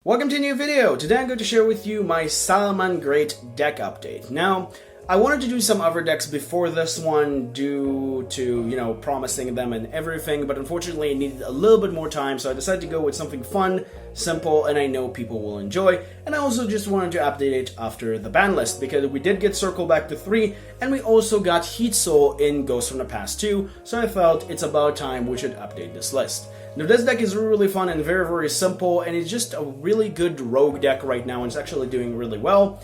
Welcome to a new video. Today I'm going to share with you my Salamangreat deck update. Now, I wanted to do some other decks before this one due to, promising them and everything, but unfortunately I needed a little bit more time, so I decided to go with something fun, simple, and I know people will enjoy. And I also just wanted to update it after the ban list, because we did get Circle back to 3, and we also got heatsoul in Ghosts from the Past 2, so I felt it's about time we should update this list. Now this deck is really fun and very simple, and it's just a really good rogue deck right now, and it's actually doing really well.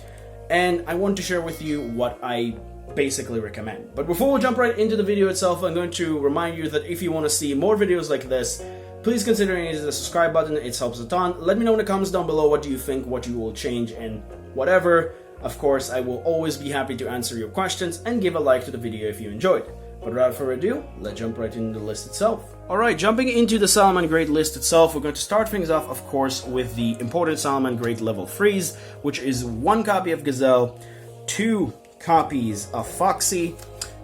And I want to share with you what I basically recommend. But before we jump right into the video itself, I'm going to remind you that if you want to see more videos like this, please consider hitting the subscribe button. It helps a ton. Let me know in the comments down below what do you think, what you will change, and whatever. Of course, I will always be happy to answer your questions, and give a like to the video if you enjoyed. But without further ado, let's jump right into the list itself. Alright, jumping into the Salamangreat list itself, we're going to start things off, of course, with the important Salamangreat level 3s, which is 1 copy of Gazelle, 2 copies of Foxy,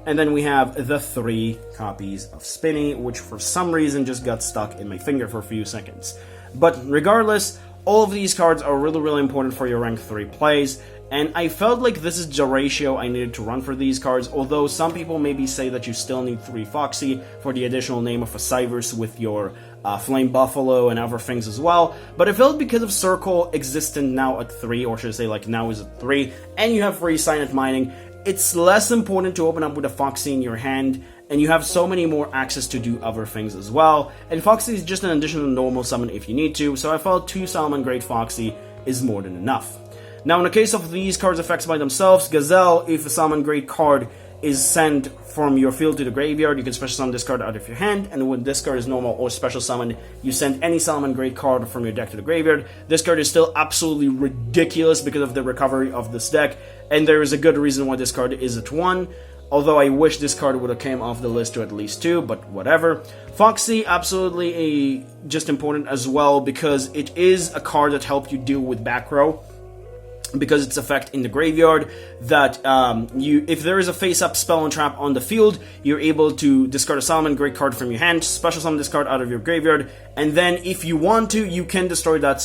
and then we have the 3 copies of Spinny, which for some reason just got stuck in my finger for a few seconds. But regardless, all of these cards are really important for your rank 3 plays, and I felt like this is the ratio I needed to run for these cards, although some people maybe say that you still need 3 Foxy for the additional name of a Cyverse with your Flame Buffalo and other things as well. But I felt because of Circle existent now at 3, or should I say like now is at 3, and you have free Signet Mining, it's less important to open up with a Foxy in your hand, and you have so many more access to do other things as well. And Foxy is just an additional normal summon if you need to, so I felt 2 Salamangreat Foxy is more than enough. Now, in the case of these cards' effects by themselves, Gazelle, if a Salamangreat card is sent from your field to the graveyard, you can special summon this card out of your hand, and when this card is normal or special summon, you send any Salamangreat card from your deck to the graveyard. This card is still absolutely ridiculous because of the recovery of this deck, and there is a good reason why this card is at 1. Although I wish this card would have came off the list to at least 2, but whatever. Foxy, absolutely just important as well, because it is a card that helps you deal with back row, because its effect in the graveyard, that if there is a face-up spell and trap on the field, you're able to discard a Salamangreat card from your hand, special summon this card out of your graveyard, and then if you want to, you can destroy that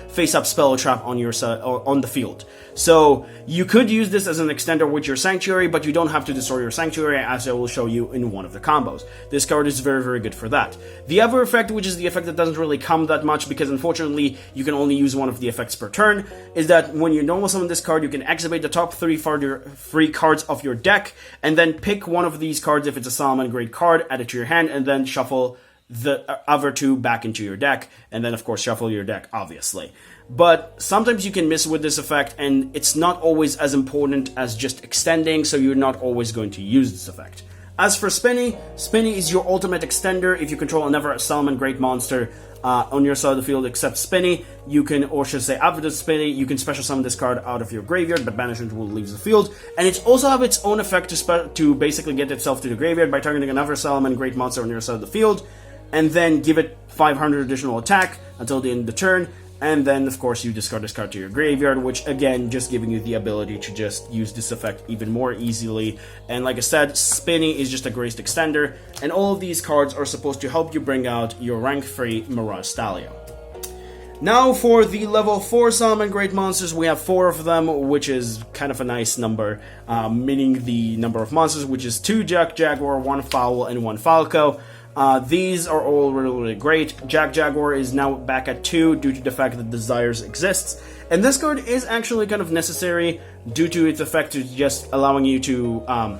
face-up spell or trap on your on the field. So you could use this as an extender with your Sanctuary, but you don't have to destroy your Sanctuary, as I will show you in one of the combos. This card is very good for that. The other effect, which is the effect that doesn't really come that much, because unfortunately you can only use one of the effects per turn, is that when you normal summon this card, you can activate the top 3 cards of your deck, and then pick one of these cards if it's a Salamangreat card, add it to your hand, and then shuffle the other 2 back into your deck, and then of course shuffle your deck, obviously. But sometimes you can miss with this effect, and it's not always as important as just extending, so you're not always going to use this effect. As for Spinny, Spinny is your ultimate extender. If you control another Salamangreat monster on your side of the field except Spinny, you can, or should I say after the Spinny, you can special summon this card out of your graveyard, but banishment will leave the field. And it also have its own effect to basically get itself to the graveyard by targeting another Salamangreat monster on your side of the field, and then give it 500 additional attack until the end of the turn. And then, of course, you discard this card to your graveyard, which, again, just giving you the ability to just use this effect even more easily. And like I said, Spinny is just a great extender, and all of these cards are supposed to help you bring out your rank 3 Mirage Stallion. Now for the level 4 Salamangreat monsters, we have 4 of them, which is kind of a nice number, meaning the number of monsters, which is 2 Jaguar, 1 Fowl, and 1 Falco. These are all really great. Jaguar is now back at 2 due to the fact that Desires exists. And this card is actually kind of necessary due to its effect to just allowing you to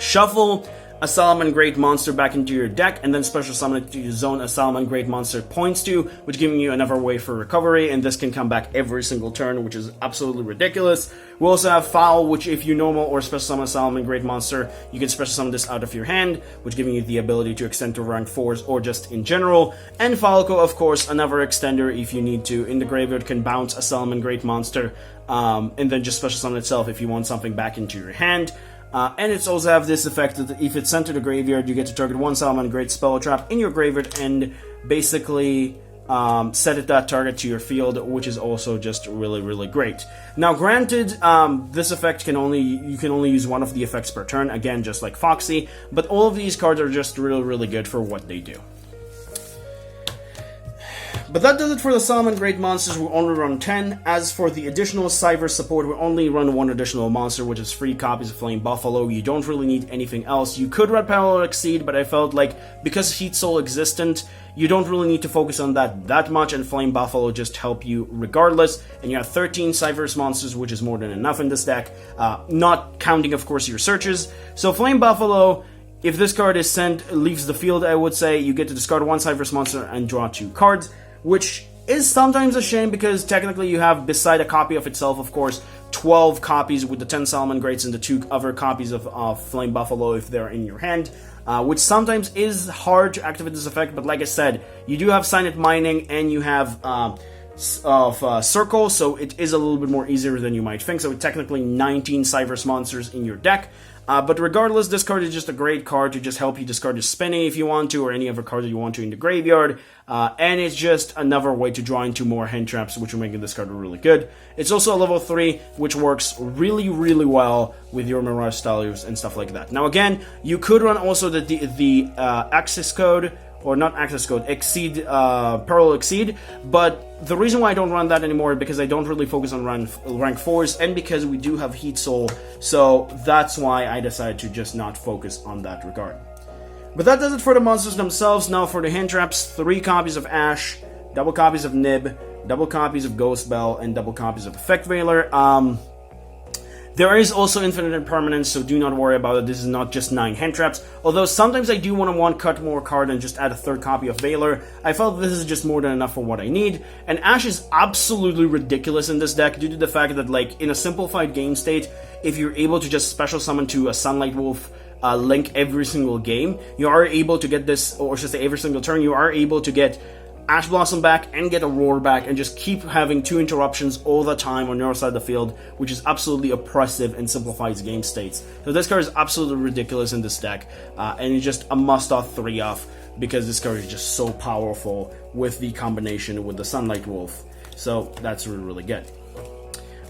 shuffle a Salamangreat monster back into your deck, and then special summon it to your zone a Salamangreat monster points to, which giving you another way for recovery, and this can come back every single turn, which is absolutely ridiculous. We also have Foul, which if you normal or special summon a Salamangreat monster, you can special summon this out of your hand, which giving you the ability to extend to rank 4s or just in general. And Falco, of course, another extender if you need to. In the graveyard can bounce a Salamangreat monster, and then just special summon itself if you want something back into your hand. And it's also have this effect that if it's sent to the graveyard, you get to target 1 Salamangreat spell or trap in your graveyard and basically set it that target to your field, which is also just really great. Now, granted, this effect you can only use one of the effects per turn, again, just like Foxy, but all of these cards are just really good for what they do. But that does it for the Salamangreat monsters. We only run 10. As for the additional Cyber support, we only run one additional monster, which is 3 copies of Flame Buffalo. You don't really need anything else. You could run Parallel Exceed, but I felt like because Heatsoul existent, you don't really need to focus on that much, and Flame Buffalo just help you regardless. And you have 13 Cyber's monsters, which is more than enough in this deck, not counting, of course, your searches. So Flame Buffalo, if this card is sent, leaves the field, I would say, you get to discard 1 Cyber's monster and draw 2 cards, which is sometimes a shame because technically you have, beside a copy of itself, of course, 12 copies with the 10 Salamangreats and the 2 other copies of Flame Buffalo if they're in your hand, which sometimes is hard to activate this effect, but like I said, you do have Signet Mining and you have Circle, so it is a little bit more easier than you might think, so technically 19 Cyverse monsters in your deck. But regardless, this card is just a great card to just help you discard your Spinny if you want to, or any other card that you want to in the graveyard. And it's just another way to draw into more hand traps, which will make this card really good. It's also a level 3, which works really, really well with your Mirage Stylus and stuff like that. Now again, you could run also the access code, or not access code, Exceed, Parallel Exceed, but the reason why I don't run that anymore is because I don't really focus on rank 4s, and because we do have Heatsoul, so that's why I decided to just not focus on that regard. But that does it for the monsters themselves. Now for the hand traps, 3 copies of Ash, double copies of Nib, double copies of Ghost Bell, and double copies of Effect Veiler. There is also Infinite Impermanence, so do not worry about it. This is not just 9 hand traps. Although sometimes I do want to cut more card and just add a 3rd copy of Veiler. I felt this is just more than enough for what I need. And Ash is absolutely ridiculous in this deck due to the fact that, like, in a simplified game state, if you're able to just special summon to a Sunlight Wolf Link every single game, you are able to get this, or should I say every single turn, you are able to get Ash Blossom back and get a Roar back and just keep having 2 interruptions all the time on your side of the field, which is absolutely oppressive and simplifies game states. So this card is absolutely ridiculous in this deck, and it's just a must-off 3-off because this card is just so powerful with the combination with the Sunlight Wolf. So that's really, really good.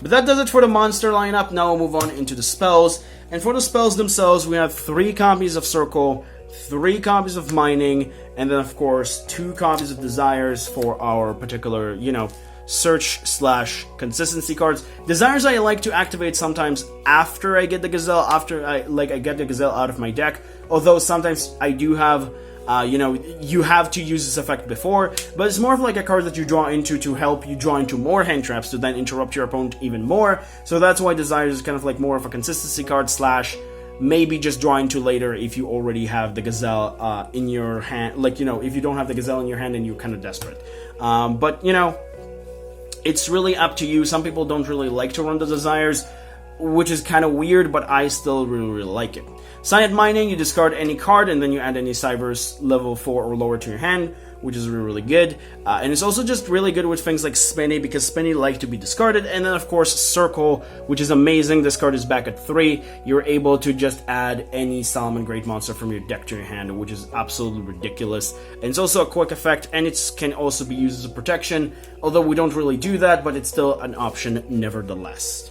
But that does it for the monster lineup. Now we'll move on into the spells. And for the spells themselves, we have 3 copies of Circle, 3 copies of Mining, and then of course 2 copies of Desires for our particular, you know, search/consistency cards. Desires I like to activate sometimes after I get the Gazelle, after I get the Gazelle out of my deck, although sometimes I do have, you know, you have to use this effect before, but it's more of like a card that you draw into to help you draw into more hand traps to then interrupt your opponent even more, so that's why Desires is kind of like more of a consistency card slash maybe just draw into later if you already have the Gazelle in your hand, like, you know, if you don't have the Gazelle in your hand and you're kind of desperate. But, you know, it's really up to you. Some people don't really like to run the Desires, which is kind of weird, but I still really, really like it. Signet Mining, you discard any card and then you add any Cybers level 4 or lower to your hand, which is really, really good. And it's also just really good with things like Spinny, because Spinny like to be discarded. And then, of course, Circle, which is amazing. This card is back at 3. You're able to just add any Salamangreat monster from your deck to your hand, which is absolutely ridiculous. And it's also a quick effect, and it can also be used as a protection, although we don't really do that, but it's still an option nevertheless.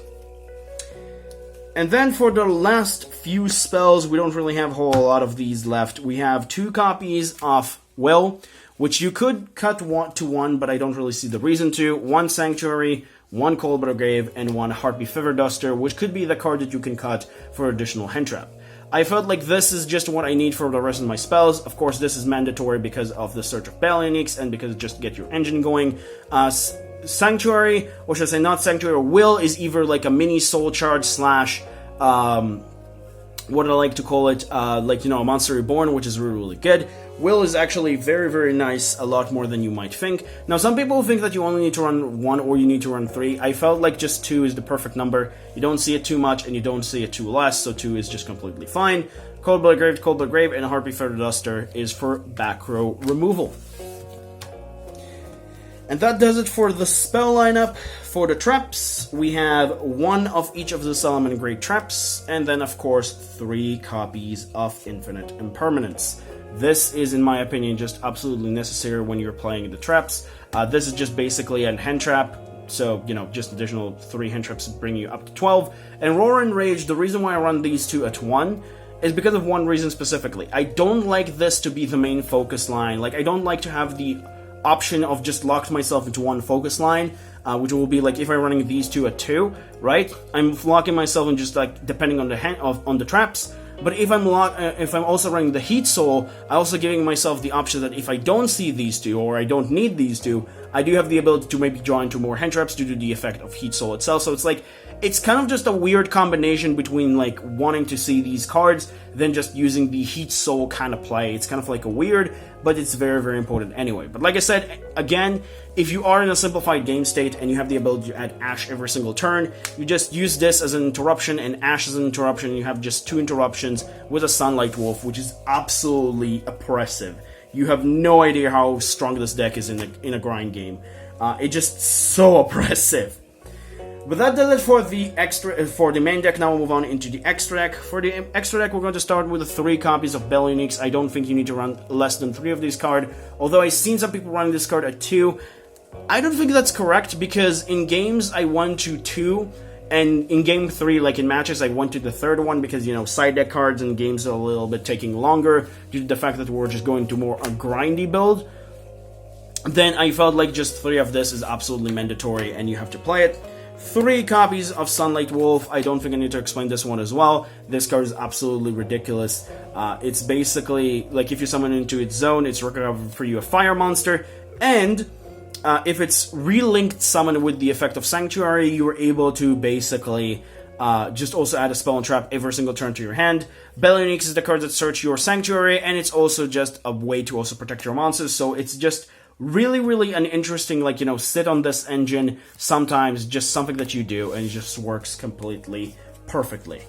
And then for the last few spells, we don't really have a whole lot of these left. We have 2 copies of Will, which you could cut 1 to 1, but I don't really see the reason to. 1 Sanctuary, 1 Coldblood Grave, and 1 Heartbeat Feather Duster, which could be the card that you can cut for additional hand trap. I felt like this is just what I need for the rest of my spells. Of course, this is mandatory because of the Search of Balionics and because it just get your engine going. Sanctuary, or should I say not Sanctuary, Will is either like a mini soul charge slash, what I like to call it, like, you know, a Monster Reborn, which is really, really good. Will is actually very, very nice, a lot more than you might think. Now, some people think that you only need to run 1 or you need to run 3. I felt like just 2 is the perfect number. You don't see it too much and you don't see it too less, so 2 is just completely fine. Coldblood Grave, and Heartbeat Feather Duster is for back row removal. And that does it for the spell lineup. For the traps, we have 1 of each of the Salamangreat traps, and then of course 3 copies of Infinite Impermanence. This is, in my opinion, just absolutely necessary when you're playing the traps. This is just basically a hand trap, so, you know, just additional 3 hand traps to bring you up to 12. And Roar and Rage, the reason why I run these 2 at 1 is because of one reason specifically. I don't like this to be the main focus line. Like, I don't like to have the option of just locked myself into one focus line, which will be like if I'm running these two at 2, right? I'm locking myself in just like depending on the traps. But if I'm also running the Heat Soul, I'm also giving myself the option that if I don't see these two or I don't need these two, I do have the ability to maybe draw into more hand traps due to the effect of Heat Soul itself. So it's like, it's kind of just a weird combination between like wanting to see these cards than just using the Heat Soul kind of play. It's kind of like a weird, but it's very, very important anyway. But like I said, again, if you are in a simplified game state and you have the ability to add Ash every single turn, you just use this as an interruption and Ash as an interruption, and you have just 2 interruptions with a Sunlight Wolf, which is absolutely oppressive. You have no idea how strong this deck is in a grind game. It's just so oppressive. But that does it for the main deck. Now we'll move on into the extra deck. For the extra deck, we're going to start with 3 copies of Bellionix. I don't think you need to run less than 3 of these cards, although I've seen some people running this card at 2. I don't think that's correct, because in games I went to 2, and in game 3, like in matches, I went to the 3rd one because, you know, side deck cards and games are a little bit taking longer due to the fact that we're just going to more a grindy build. Then I felt like just 3 of this is absolutely mandatory and you have to play it. 3 copies of Sunlight Wolf. I don't think I need to explain this one as well. This card is absolutely ridiculous. It's basically, like, if you summon into its zone, it's recovered for you a fire monster, and if it's relinked summon with the effect of Sanctuary, you are able to basically just also add a spell and trap every single turn to your hand. Bellionix is the card that search your Sanctuary, and it's also just a way to also protect your monsters, so it's just really an interesting, like, you know, sit on this engine sometimes, just something that you do, and it just works completely perfectly.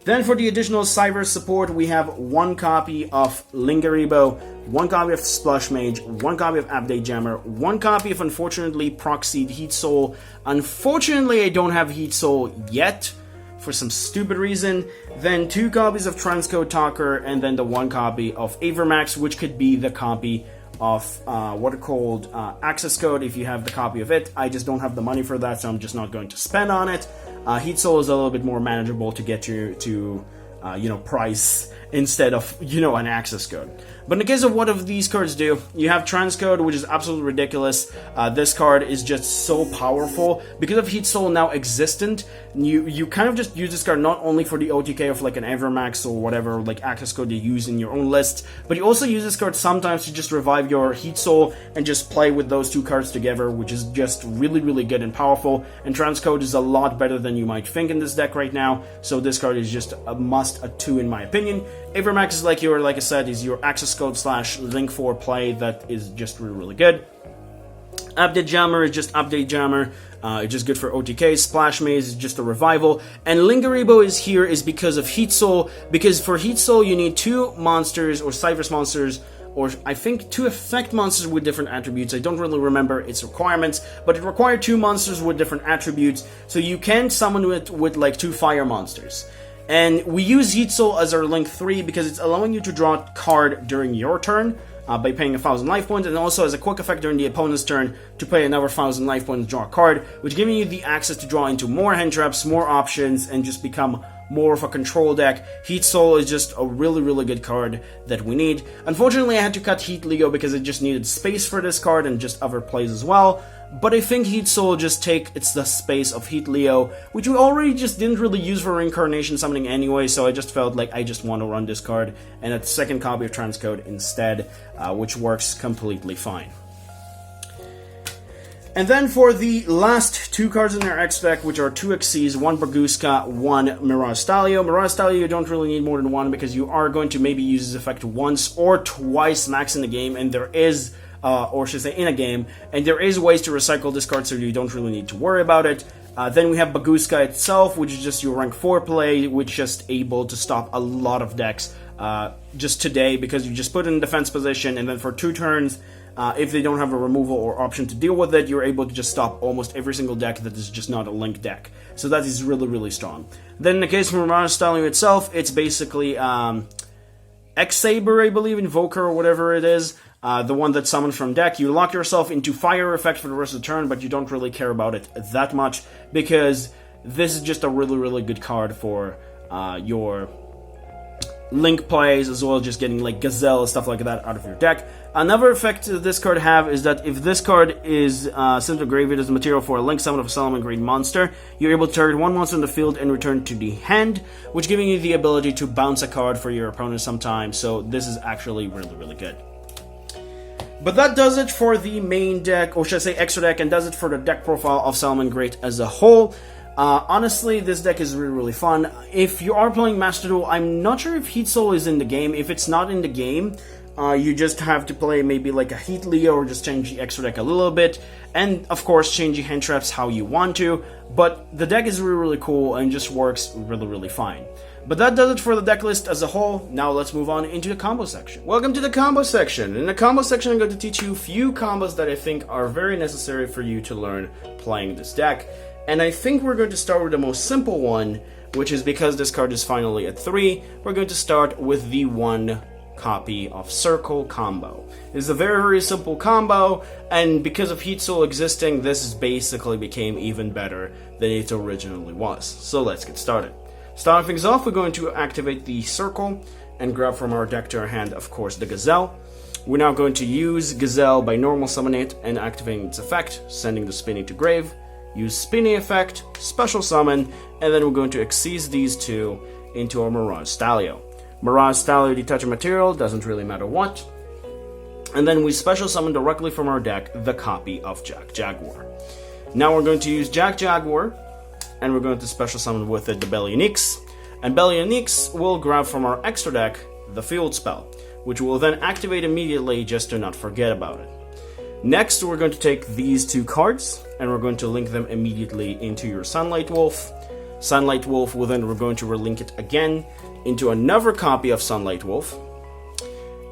Then for the additional Cyber support, we have 1 copy of Lingeribo, 1 copy of Splash Mage, 1 copy of Update Jammer, 1 copy of, unfortunately, proxied Heat Soul. Unfortunately, I don't have Heat Soul yet, for some stupid reason. Then 2 copies of Transcode Talker, and then the 1 copy of Avermax, which could be the copy of what are called access code if you have the copy of it. I just don't have the money for that, so I'm just not going to spend on it. Heat Soul is a little bit more manageable to get you to price instead of, an access code. But in the case of what of these cards do, you have Transcode, which is absolutely ridiculous. This card is just so powerful. Because of Heat Soul now existent, you kind of just use this card not only for the OTK of like an Evermax or whatever like access code you use in your own list, but you also use this card sometimes to just revive your Heat Soul and just play with those 2 cards together, which is just really good and powerful. And Transcode is a lot better than you might think in this deck right now, so this card is just a must, a 2 in my opinion. Avermax is like I said, is your access code / link 4 play that is just really good. Update Jammer is just Update Jammer. It's just good for OTK. Splash Maze is just a revival. And Lingeribo is here is because of Heat Soul, because for Heat Soul you need 2 monsters or Cypress monsters, or I think 2 effect monsters with different attributes. I don't really remember its requirements, but it required 2 monsters with different attributes, so you can summon it with like 2 fire monsters. And we use Heat Soul as our link 3 because it's allowing you to draw a card during your turn by paying 1,000 life points, and also as a quick effect during the opponent's turn to pay another 1,000 life points and draw a card, which giving you the access to draw into more hand traps, more options, and just become more of a control deck. Heat Soul is just a really good card that we need. Unfortunately, I had to cut Heat Leo because it just needed space for this card and just other plays as well. But I think Heat Soul just it's the space of Heat Leo, which we already just didn't really use for Reincarnation Summoning anyway, so I just felt like I just want to run this card, and a 2nd copy of Transcode instead, which works completely fine. And then for the last 2 cards in our X deck, which are 2 Xyz, 1 Braguska, 1 Mirage Stalio. Mirage Stalio you don't really need more than 1 because you are going to maybe use this effect once or twice max in the game, and there is or should I say in a game, and there is ways to recycle this card, so you don't really need to worry about it. Then we have Baguska itself, which is just your rank 4 play, which is just able to stop a lot of decks just today, because you just put it in defense position, and then for 2 turns, if they don't have a removal or option to deal with it, you're able to just stop almost every single deck that is just not a link deck. So that is really strong. Then in the case of Mirage Stallion itself, it's basically X-Saber, I believe, Invoker or whatever it is. The one that's summoned from deck. You lock yourself into fire effect for the rest of the turn, but you don't really care about it that much, because this is just a really good card for your link plays, as well as just getting like Gazelle, stuff like that out of your deck. Another effect this card have is that if this card is sent to graveyard as material for a link summon of a Salamangreat monster, you're able to target one monster in the field and return to the hand, which giving you the ability to bounce a card for your opponent sometimes, so this is actually really, really good. But that does it for the main deck, or should I say extra deck, and does it for the deck profile of Salamangreat as a whole. Honestly, this deck is really, really fun. If you are playing Master Duel, I'm not sure if heatsoul is in the game. If it's not in the game, you just have to play maybe like a Heat Leo or just change the extra deck a little bit. And, of course, change the hand traps how you want to. But the deck is really, really cool and just works really, really fine. But that does it for the deck list as a whole. Now let's move on into the combo section. Welcome to the combo section. In the combo section, I'm going to teach you a few combos that I think are very necessary for you to learn playing this deck. And I think we're going to start with the most simple one, which is because this card is finally at 3, we're going to start with the 1 copy of Circle combo. It's a very, very simple combo, and because of heatsoul existing, this basically became even better than it originally was. So let's get started. Starting things off, we're going to activate the Circle and grab from our deck to our hand, of course, the Gazelle. We're now going to use Gazelle by normal summoning it and activating its effect, sending the Spinny to grave. Use Spinny effect, special summon, and then we're going to exceed these two into our Mirage Stalio. Mirage Stalio detach material, doesn't really matter what. And then we special summon directly from our deck the copy of Jack Jaguar. Now we're going to use Jack Jaguar, and we're going to special summon with it the Bellionix. And Bellionix will grab from our extra deck the Field Spell, which will then activate immediately just to not forget about it. Next, we're going to take these 2 cards, and we're going to link them immediately into your Sunlight Wolf. Sunlight Wolf will then, we're going to relink it again into another copy of Sunlight Wolf.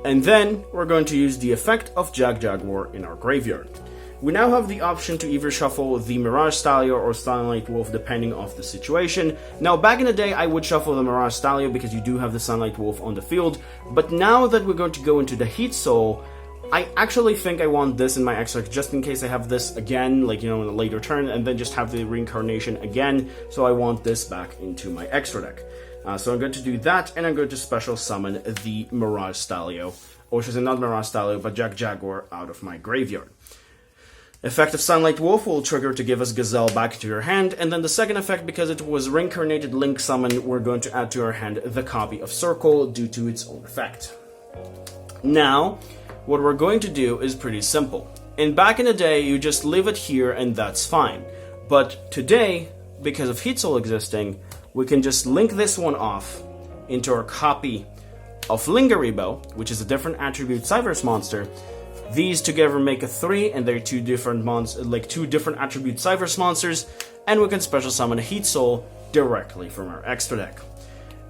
And then, we're going to use the effect of Jack Jaguar in our graveyard. We now have the option to either shuffle the Mirage Stalio or Sunlight Wolf, depending on the situation. Now, back in the day, I would shuffle the Mirage Stalio because you do have the Sunlight Wolf on the field. But now that we're going to go into the heatsoul, I actually think I want this in my extra deck just in case I have this again, like, you know, in a later turn, and then just have the reincarnation again, so I want this back into my extra deck. So I'm going to do that, and I'm going to special summon the Mirage Stalio, or should I say not Mirage Stalio, but Jack Jaguar out of my graveyard. Effect of Sunlight Wolf will trigger to give us Gazelle back to your hand, and then the second effect, because it was reincarnated Link Summon, we're going to add to our hand the copy of Circle due to its own effect. Now, what we're going to do is pretty simple. And back in the day, you just leave it here and that's fine. But today, because of heatsoul existing, we can just link this one off into our copy of Lingaribo, which is a different attribute Cyverse monster. These together make a 3, and they're 2 different two different attribute Cyverse monsters, and we can special summon a heatsoul directly from our extra deck.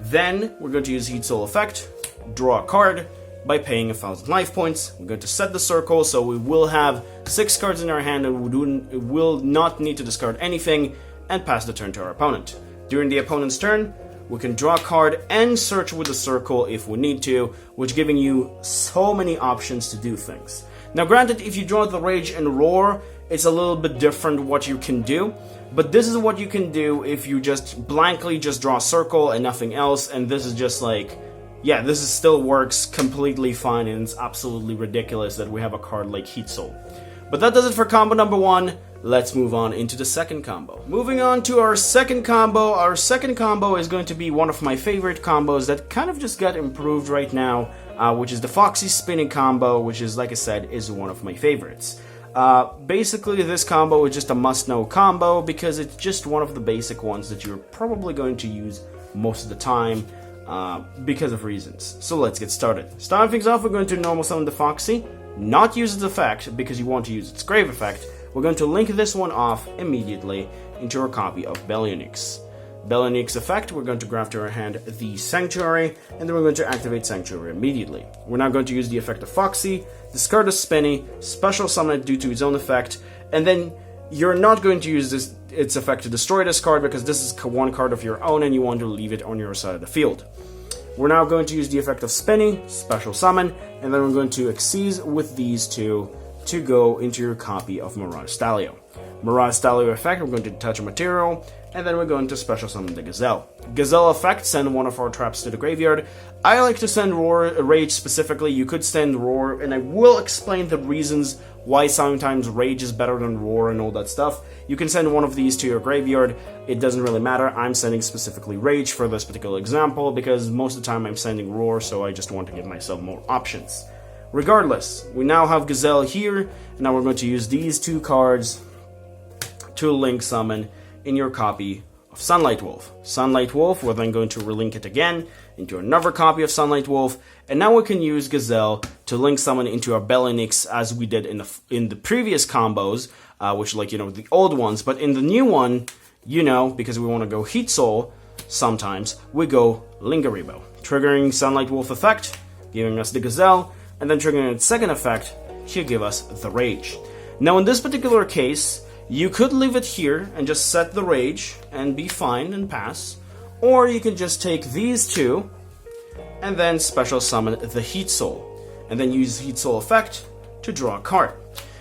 Then we're going to use heatsoul effect, draw a card, by paying 1,000 life points. We're going to set the circle, so we will have 6 cards in our hand and we will not need to discard anything and pass the turn to our opponent. During the opponent's turn, we can draw a card and search with the circle if we need to, which giving you so many options to do things. Now granted, if you draw the Rage and Roar, it's a little bit different what you can do, but this is what you can do if you just blankly just draw a circle and nothing else, and this is just like, yeah, this is still works completely fine, and it's absolutely ridiculous that we have a card like heatsoul. But that does it for combo number 1. Let's move on into the second combo. Moving on to our second combo. Our second combo is going to be one of my favorite combos that kind of just got improved right now, which is the Foxy Spinning combo, which is, like I said, is one of my favorites. Basically, this combo is just a must-know combo because it's just one of the basic ones that you're probably going to use most of the time. Because of reasons. So let's get started. Starting things off, we're going to normal summon the Foxy, not use its effect because you want to use its grave effect. We're going to link this one off immediately into our copy of Bellionix. Bellionix effect, we're going to grab to our hand the Sanctuary, and then we're going to activate Sanctuary immediately. We're now going to use the effect of Foxy, discard the Spinny, special summon it due to its own effect, and then you're not going to use its effect to destroy this card because this is one card of your own and you want to leave it on your side of the field. We're now going to use the effect of Spinny, special summon, and then we're going to exceed with these 2 to go into your copy of Mirage Stalio. Mirage Stallion effect, we're going to detach a material, and then we're going to special summon the Gazelle. Gazelle effect, send one of our traps to the graveyard. I like to send Roar, Rage specifically. You could send Roar, and I will explain the reasons why sometimes Rage is better than Roar and all that stuff. You can send one of these to your graveyard. It doesn't really matter. I'm sending specifically Rage for this particular example because most of the time I'm sending Roar, so I just want to give myself more options. Regardless, we now have Gazelle here, and now we're going to use these two cards to link summon in your copy of Sunlight Wolf. Sunlight Wolf, we're then going to relink it again into another copy of Sunlight Wolf, and now we can use Gazelle to link summon into our Bellinix as we did in the previous combos, which the old ones, but in the new one, because we want to go Heat Soul, sometimes we go Lingaribo, triggering Sunlight Wolf effect, giving us the Gazelle, and then triggering its second effect to give us the Rage. Now in this particular case, you could leave it here and just set the Rage and be fine and pass, or you can just take these two and then special summon the Heat Soul, and then use Heat Soul effect to draw a card.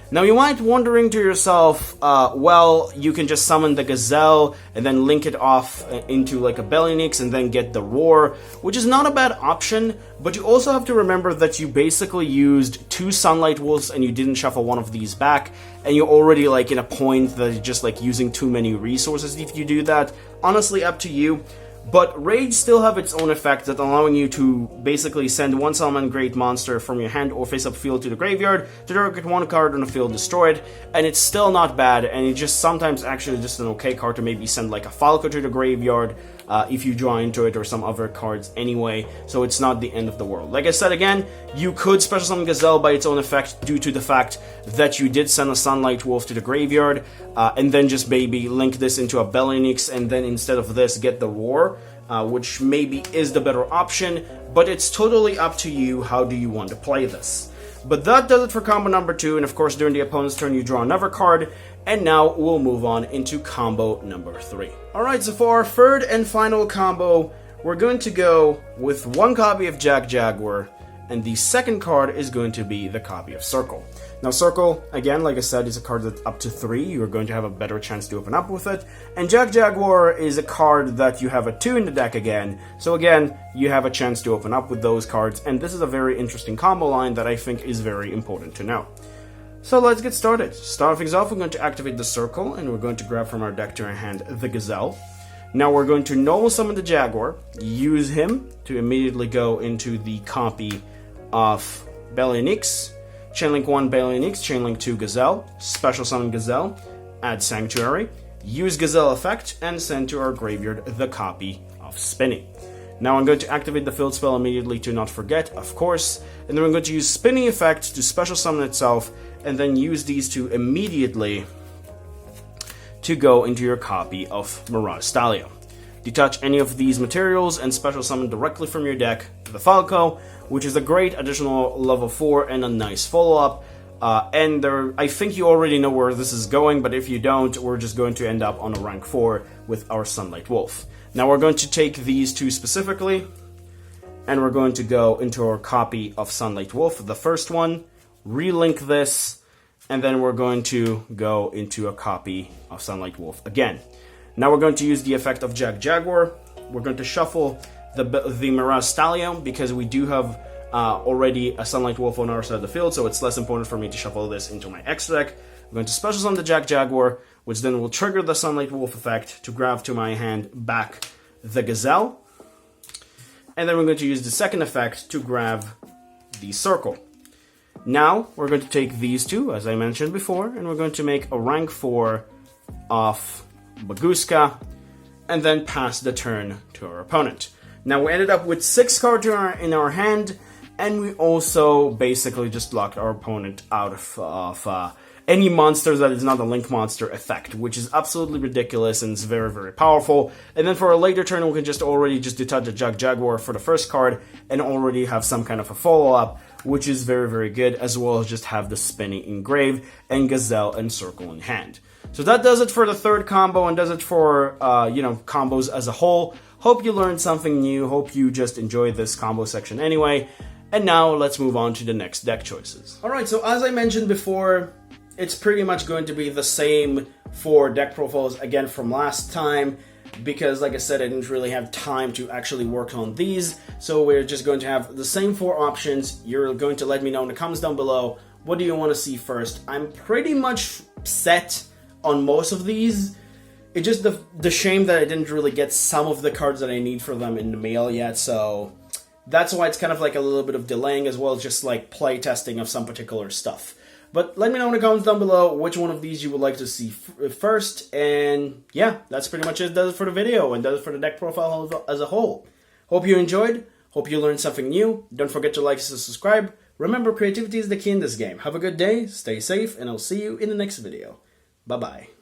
Now you might wondering to yourself, well, you can just summon the Gazelle and then link it off into like a Bellinix and then get the Roar, which is not a bad option, but you also have to remember that you basically used 2 Sunlight Wolves and you didn't shuffle one of these back, and you're already in a point that you're just using too many resources if you do that. Honestly, up to you. But Rage still have its own effect that allowing you to basically send one Salamangreat monster from your hand or face-up field to the graveyard to target one card on the field destroyed, and it's still not bad, and it's just sometimes actually just an okay card to maybe send a Falco to the graveyard if you draw into it or some other cards anyway, so it's not the end of the world. Like I said again, you could special summon Gazelle by its own effect due to the fact that you did send a Sunlight Wolf to the graveyard, and then just maybe link this into a Bellinix, and then instead of this get the Roar, which maybe is the better option, but it's totally up to you how do you want to play this. But that does it for combo number 2, and of course during the opponent's turn you draw another card, and now we'll move on into combo number 3. Alright, so for our third and final combo, we're going to go with one copy of Jaguar, and the second card is going to be the copy of Circle. Now Circle, again, like I said, is a card that's up to 3, you're going to have a better chance to open up with it, and Jaguar is a card that you have a 2 in the deck again, so again, you have a chance to open up with those cards, and this is a very interesting combo line that I think is very important to know. So let's get started. Start things off, we're going to activate the Circle, and we're going to grab from our deck to our hand the Gazelle. Now we're going to normal summon the Jaguar, use him to immediately go into the copy of Bellinix, chainlink 1 Bellinix, chainlink 2 Gazelle, special summon Gazelle, add Sanctuary, use Gazelle effect, and send to our graveyard the copy of Spinning. Now I'm going to activate the field spell immediately to not forget, of course, and then we're going to use Spinning effect to special summon itself, and then use these two immediately to go into your copy of Mirage Stallion. Detach any of these materials and special summon directly from your deck the Falco, which is a great additional level 4 and a nice follow-up. I think you already know where this is going, but if you don't, we're just going to end up on a rank 4 with our Sunlight Wolf. Now we're going to take these two specifically, and we're going to go into our copy of Sunlight Wolf, the first one, relink this, and then we're going to go into a copy of Sunlight Wolf again. Now we're going to use the effect of Jaguar. We're going to shuffle the Mirage Stallion because we do have already a Sunlight Wolf on our side of the field, so it's less important for me to shuffle this into my extra deck. I'm going to special summon the Jaguar, which then will trigger the Sunlight Wolf effect to grab to my hand back the Gazelle. And then we're going to use the second effect to grab the Circle. Now we're going to take these two, as I mentioned before, and we're going to make a rank 4 of Baguska, and then pass the turn to our opponent. Now we ended up with 6 cards in our hand, and we also basically just locked our opponent out of any monster that is not a Link Monster effect, which is absolutely ridiculous and it's very, very powerful. And then for a later turn, we can just detach the Jaguar for the first card and already have some kind of a follow-up, which is very, very good, as well as just have the Spinning Engrave and Gazelle and Circle in hand. So that does it for the third combo and does it for, combos as a whole. Hope you learned something new. Hope you just enjoyed this combo section anyway. And now let's move on to the next deck choices. Alright, so as I mentioned before, it's pretty much going to be the same for deck profiles again from last time, because like I said, I didn't really have time to actually work on these. So we're just going to have the same 4 options. You're going to let me know in the comments down below, what do you want to see first? I'm pretty much set on most of these. It's just the shame that I didn't really get some of the cards that I need for them in the mail yet, so that's why it's kind of like a little bit of delaying, as well as just like play testing of some particular stuff. But let me know in the comments down below which one of these you would like to see first, and yeah, that's pretty much it. Does it for the video, and does it for the deck profile as a whole. Hope you enjoyed, hope you learned something new. Don't forget to like and subscribe. Remember, creativity is the key in this game. Have a good day, stay safe, and I'll see you in the next video. Bye-bye.